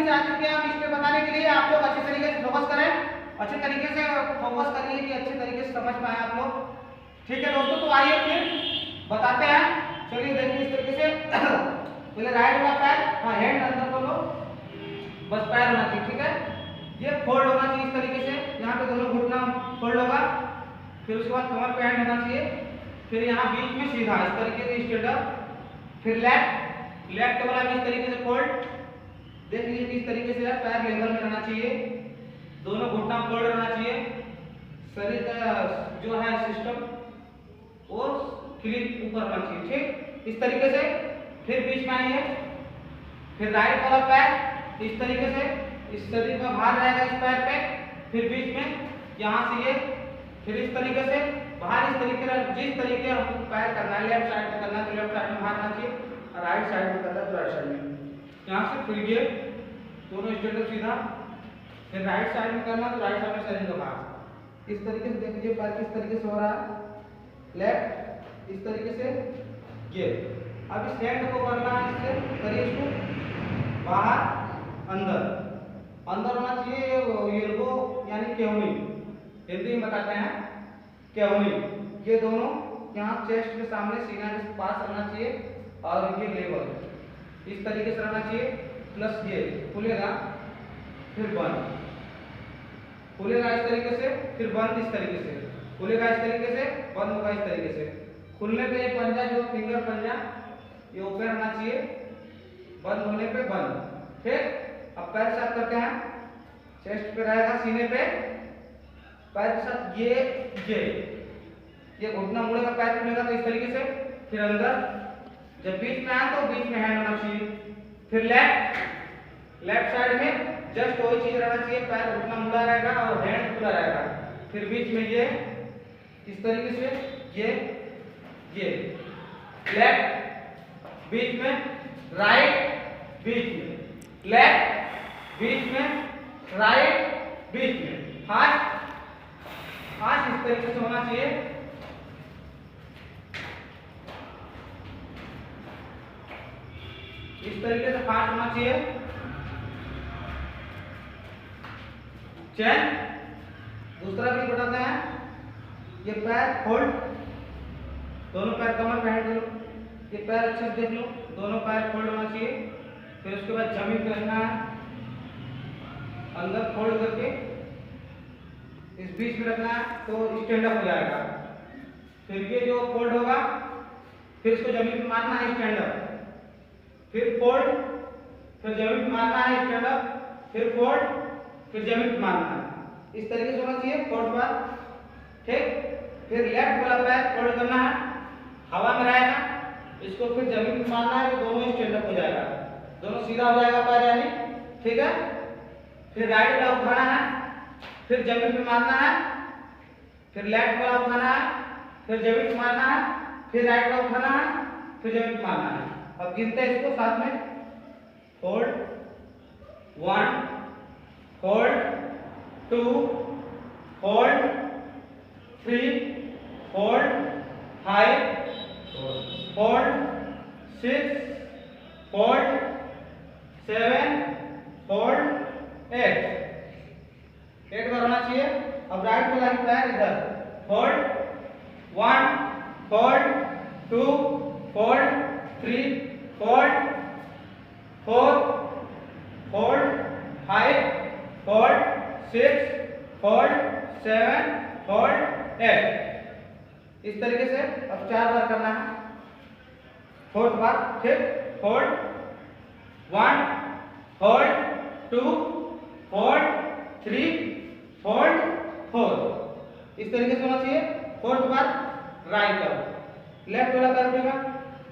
चीज आ चुकी है, हम इस पे बताने के लिए आप लोग अच्छे तरीके से फोकस करें, अच्छे तरीके से फोकस करिए कि अच्छे तरीके से समझ पाए आप लोग। ठीक है दोस्तों, तो आइए फिर बताते हैं। चलिए देखिए इस तरीके से पहले राइट वाला पैर, हाँ हैंड अंदर कर लो, बस पैर होना चाहिए। ठीक है, ये फोल्ड होना चाहिए इस तरीके से, यहाँ पे दोनों घुटना फोल्ड होगा, फिर उसके बाद कमर पे हैंड होना चाहिए, फिर यहाँ बीच में सीधा इस तरीके से स्ट्रेट अप, फिर लेफ्ट वाला भी इस तरीके से फोल्ड। देख लीजिए किस तरीके से है, पैर लेवल में रहना चाहिए, दोनों घुटना फोल्ड रहना चाहिए, शरीर का जो है सिस्टम वो क्लीन ऊपर होना चाहिए। ठीक, इस तरीके से फिर बीच में आइए, फिर राइट वाला पैर इस तरीके से, इस शरीर का भार रहेगा इस पैर पे, फिर बीच में यहाँ से ये, फिर इस तरीके से बाहर, इस तरीके से जिस तरीके हमको पैर करना है, लेफ्ट साइड में करना है तो लेफ्ट साइड में बाहर आना चाहिए, और राइट साइड में करना है तो राइट साइड में, यहाँ से फिर ये दोनों स्ट्रेट अप सीधा, फिर राइट साइड में करना तो राइट साइड में शरीर का भार। इस तरीके से देख लीजिए पैर किस तरीके से हो रहा है, लेफ्ट इस तरीके से ये। अब इस हैंड को करना है, इससे करिए इसको बाहर अंदर, अंदर होना चाहिए एल्बो यानी केवनी, हिंदी में बताते हैं केवनी। ये दोनों यहाँ चेस्ट के सामने सीना के पास रहना चाहिए, और ये लेवल इस तरीके से रहना चाहिए, प्लस ये खुलेगा फिर बंद, खुलेगा इस तरीके से, फिर बंद इस तरीके से, खुलेगा इस तरीके से, बंद होगा इस तरीके से। खुलने पे ये पंजा जो फिंगर पंजा ये ऊपर रहना चाहिए, बंद होने पे बंद। फिर अब पैर साथ करते हैं, चेस्ट पे रहेगा, सीने पे पैर के साथ ये घुटना मुड़ेगा, पैर खुलेगा तो इस तरीके से, फिर अंदर, जब बीच में आए तो बीच में हैंड होना चाहिए, फिर लेफ्ट साइड में जस्ट वही चीज रहना चाहिए, पैर घुटना मुड़ा रहेगा और हैंड खुला रहेगा, फिर बीच में ये इस तरीके से ये लेफ्ट बीच में, राइट बीच में, लेफ्ट बीच में, राइट बीच में, फास्ट इस तरीके से होना चाहिए। इस तरीके से फास्ट होना चाहिए। चैन दूसरा भी बताते हैं, ये पैर फोल्ड, दोनों पैर कमर पे हैंड करो, ये पैर अच्छे से देख लो, दोनों पैर फोल्ड होना चाहिए, फिर उसके बाद जमीन पे रखना है, अंदर फोल्ड करके इस बीच में रखना है तो स्टैंड अप हो जाएगा, फिर ये जो फोल्ड होगा, फिर इसको जमीन पे मारना है स्टैंड अप, फिर फोल्ड, फिर जमीन पे मारना है स्टैंड अप, फिर फोल्ड, फिर जमीन पे मारना है, इस तरीके से होना चाहिए फोल्ड बार। ठीक, फिर लेफ्ट वाला पैर फोल्ड करना है, हवा में रहेगा, इसको फिर जमीन पे मारना है तो दोनों स्टैंड अप हो जाएगा, दोनों सीधा हो जाएगा पैर यानी। ठीक है, फिर राइट वाला उठाना है, फिर जमीन पे मारना है, फिर लेफ्ट वाला उठाना है, फिर जमीन पे मारना है, फिर राइट वाला उठाना है, फिर जमीन पे मारना है। अब गिनते हैं इसको साथ में, hold 1, hold 2, hold 3, hold 5, hold 6, hold 7, hold 8 बार होना चाहिए। अब राइट वाला ही पैर इधर, hold 1, hold 2, hold 3, hold 4, hold 5, hold 6, hold 7, hold 8 इस तरीके से। अब 4 बार करना है, फोर्थ बार, ठीक, होल्ड 1, होल्ड 2, होल्ड 3, होल्ड 4 इस तरीके से होना चाहिए। फोर्थ बार राइट अप, लेफ्ट वाला पैर उठेगा,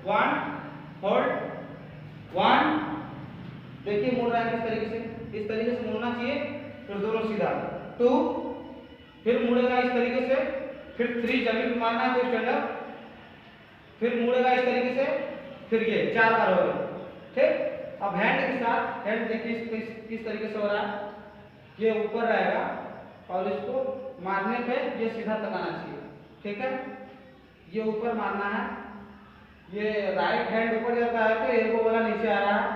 1, होल्ड 1, देखिए मुड़ रहा है किस तरीके से, इस तरीके से मुड़ना चाहिए, फिर दोनों सीधा, 2, फिर मुड़ेगा इस तरीके से, फिर 3 जमीन पे मारना है तो स्टैंड अप, फिर मुड़ेगा इस तरीके से, फिर ये 4 बार हो गए। ठीक, अब हैंड के साथ, हैंड देखिए किस तरीके से हो रहा है, ये ऊपर रहेगा और इसको मारने पे ये सीधा तक आना चाहिए। ठीक है, ये ऊपर मारना है, ये राइट हैंड ऊपर जाता है तो एल्बो वाला नीचे आ रहा है,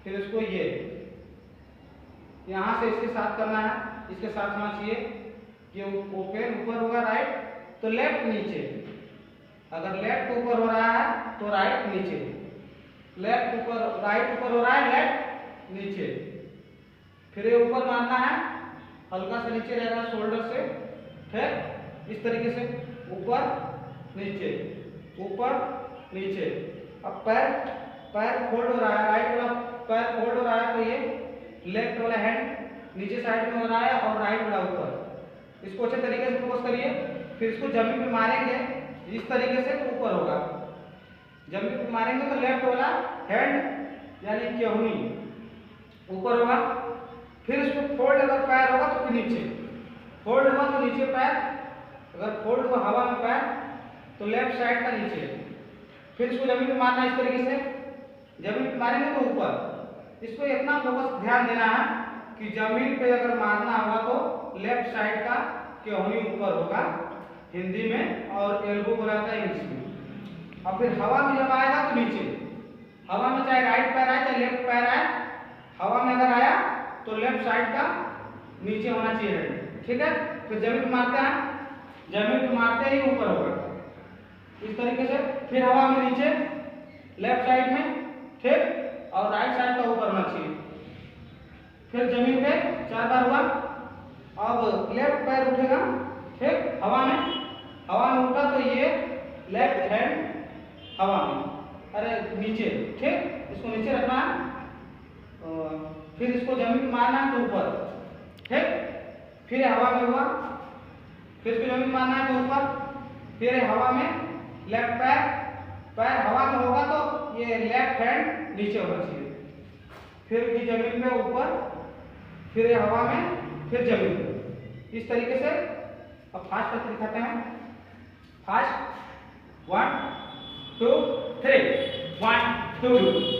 फिर इसको ये यहाँ से इसके साथ करना है, इसके साथ होना चाहिए कि ओपन ऊपर होगा राइट तो लेफ्ट नीचे, अगर लेफ्ट ऊपर हो रहा है तो राइट नीचे, लेफ्ट ऊपर राइट ऊपर हो रहा है लेफ्ट नीचे। फिर ये ऊपर मारना है, हल्का सा नीचे रहेगा शोल्डर से, ठीक इस तरीके से ऊपर नीचे ऊपर नीचे। अब पैर फोल्ड हो रहा है, राइट वाला पैर फोल्ड हो रहा है तो ये लेफ्ट वाला हैंड नीचे साइड में हो रहा है और राइट वाला ऊपर। इसको अच्छे तरीके से फोकस करिए। फिर इसको जमीन पे मारेंगे इस तरीके से तो ऊपर होगा, जमीन पे मारेंगे तो लेफ्ट वाला हैंड यानी केहूनी ऊपर होगा। फिर इसको फोल्ड अगर पैर होगा तो फिर नीचे, फोल्ड हुआ तो नीचे पैर, अगर फोल्ड हुआ हवा में पैर तो लेफ्ट साइड का नीचे। फिर इसको जमीन पे मारना इस तरीके से, जमीन पे मारेंगे तो ऊपर। इसको इतना फोकस ध्यान देना है कि जमीन पे अगर मारना होगा तो लेफ्ट साइड का केहूनी ऊपर होगा हिंदी में और एल्बो बोला जाता है इंग्लिश में। और फिर हवा में जब आएगा तो नीचे, हवा में चाहे राइट पैर आए चाहे लेफ्ट पैर आए, हवा में अगर आया तो लेफ्ट साइड का नीचे होना चाहिए, ठीक है। फिर जमीन पे मारते हैं, जमीन पे मारते ही ऊपर होगा इस तरीके से। फिर हवा में नीचे लेफ्ट साइड में, ठीक, और राइट साइड का ऊपर होना चाहिए। फिर जमीन पे 4 बार हुआ। अब लेफ्ट पैर उठेगा, ठीक, हवा में उठा तो ये लेफ्ट हैंड हवा में, अरे नीचे, ठीक, इसको नीचे रखना है। फिर इसको जमीन पे मारना है तो ऊपर, ठीक। फिर हवा में हुआ, फिर इसको जमीन मारना है तो ऊपर। फिर हवा में लेफ्ट पैर हवा में होगा तो ये लेफ्ट हैंड नीचे होना चाहिए। फिर ये जमीन पे ऊपर, फिर हवा में, फिर जमीन पे, इस तरीके से। अब फास्ट करके दिखाते हैं, फास्ट 1 2 3 1 2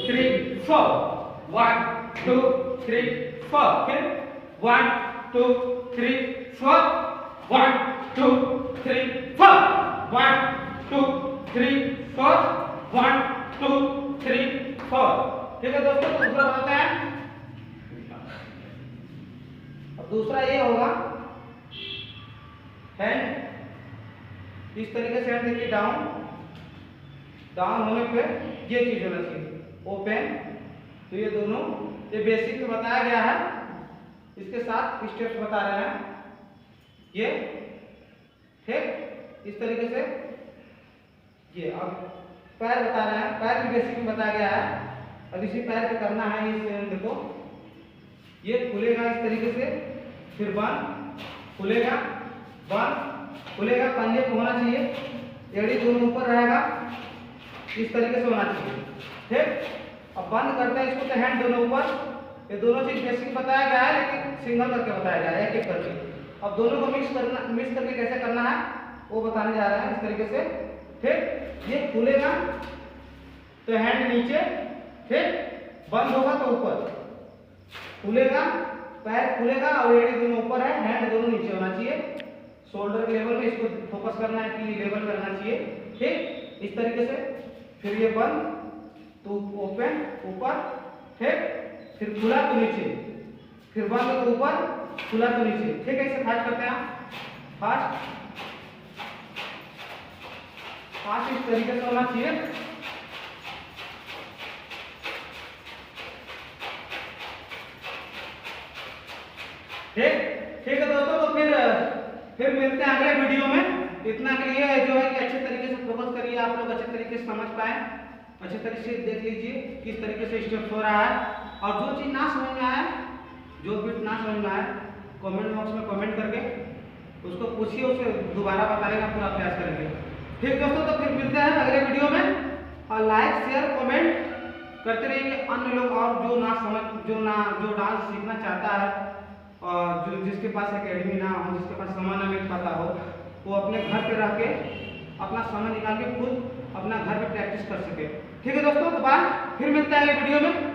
3 4 1 2 3 4। फिर 1 2 3 4 1 2 3 4 1 2 3 4 1 2 3 4। ठीक है दोस्तों, तो दूसरा बताते हैं। अब दूसरा ये होगा हैंड इस तरीके से, हैंड देखिए डाउन होने पे ये चीज होना चाहिए ओपन। तो ये दोनों ये बेसिक में बताया गया है, इसके साथ स्टेप्स बता रहे हैं ये, ठीक, इस तरीके से। ये अब पैर बता रहे हैं, पैर भी बेसिक में बताया गया है। अब इसी पैर पे करना है, इस देखो ये खुलेगा इस तरीके से, फिर बंद, खुलेगा बंद, खुलेगा, पंजे पे होना चाहिए, एड़ी दोनों ऊपर रहेगा, इस तरीके से होना चाहिए, ठीक। अब बंद करते हैं इसको तो हैंड दोनों ऊपर। ये दोनों चीज बेसिक बताया गया है लेकिन सिंगल करके बताया गया है, एक एक करके। अब दोनों को मिक्स करके कैसे करना है वो बताने जा रहे हैं इस तरीके से, ठीक। ये खुलेगा तो हैंड नीचे, ठीक, बंद होगा तो ऊपर, खुलेगा पैर खुलेगा और एड़ी दोनों ऊपर है, हैंड दोनों नीचे होना चाहिए। शोल्डर के लेवल में इसको फोकस करना है कि लेवल करना चाहिए, ठीक, इस तरीके से। फिर ये बंद तो ओपन ऊपर, ठीक, फिर खुला तो नीचे, फिर बंद तो ऊपर, खुला तो नीचे, ठीक है। इसे फास्ट करते हैं, फास्ट इस तरीके से होना चाहिए। ठीक है दोस्तों, तो फिर मिलते हैं अगले वीडियो में। इतना के लिए जो है कि अच्छे तरीके से फोकस करिए, आप लोग अच्छे तरीके से समझ पाए, अच्छे तरीके से देख लीजिए किस तरीके से स्टेप्स हो रहा है। और जो चीज़ ना समझ में आए, जो बिट ना समझ में आए, कमेंट बॉक्स में कमेंट करके उसको पूछिए, उसे दोबारा बताने का पूरा प्रयास करेंगे। ठीक दोस्तों, तो फिर मिलते हैं अगले वीडियो में। और लाइक शेयर कमेंट करते रहिए। अन्य लोग और जो डांस सीखना चाहता है और जो जिसके पास एकेडमी ना हो, जिसके पास समय ना मिल पाता हो, वो अपने घर पे रह के अपना समय निकाल के खुद अपना घर पे प्रैक्टिस कर सके। ठीक है दोस्तों, तो बाय, फिर मिलते हैं अगले वीडियो में।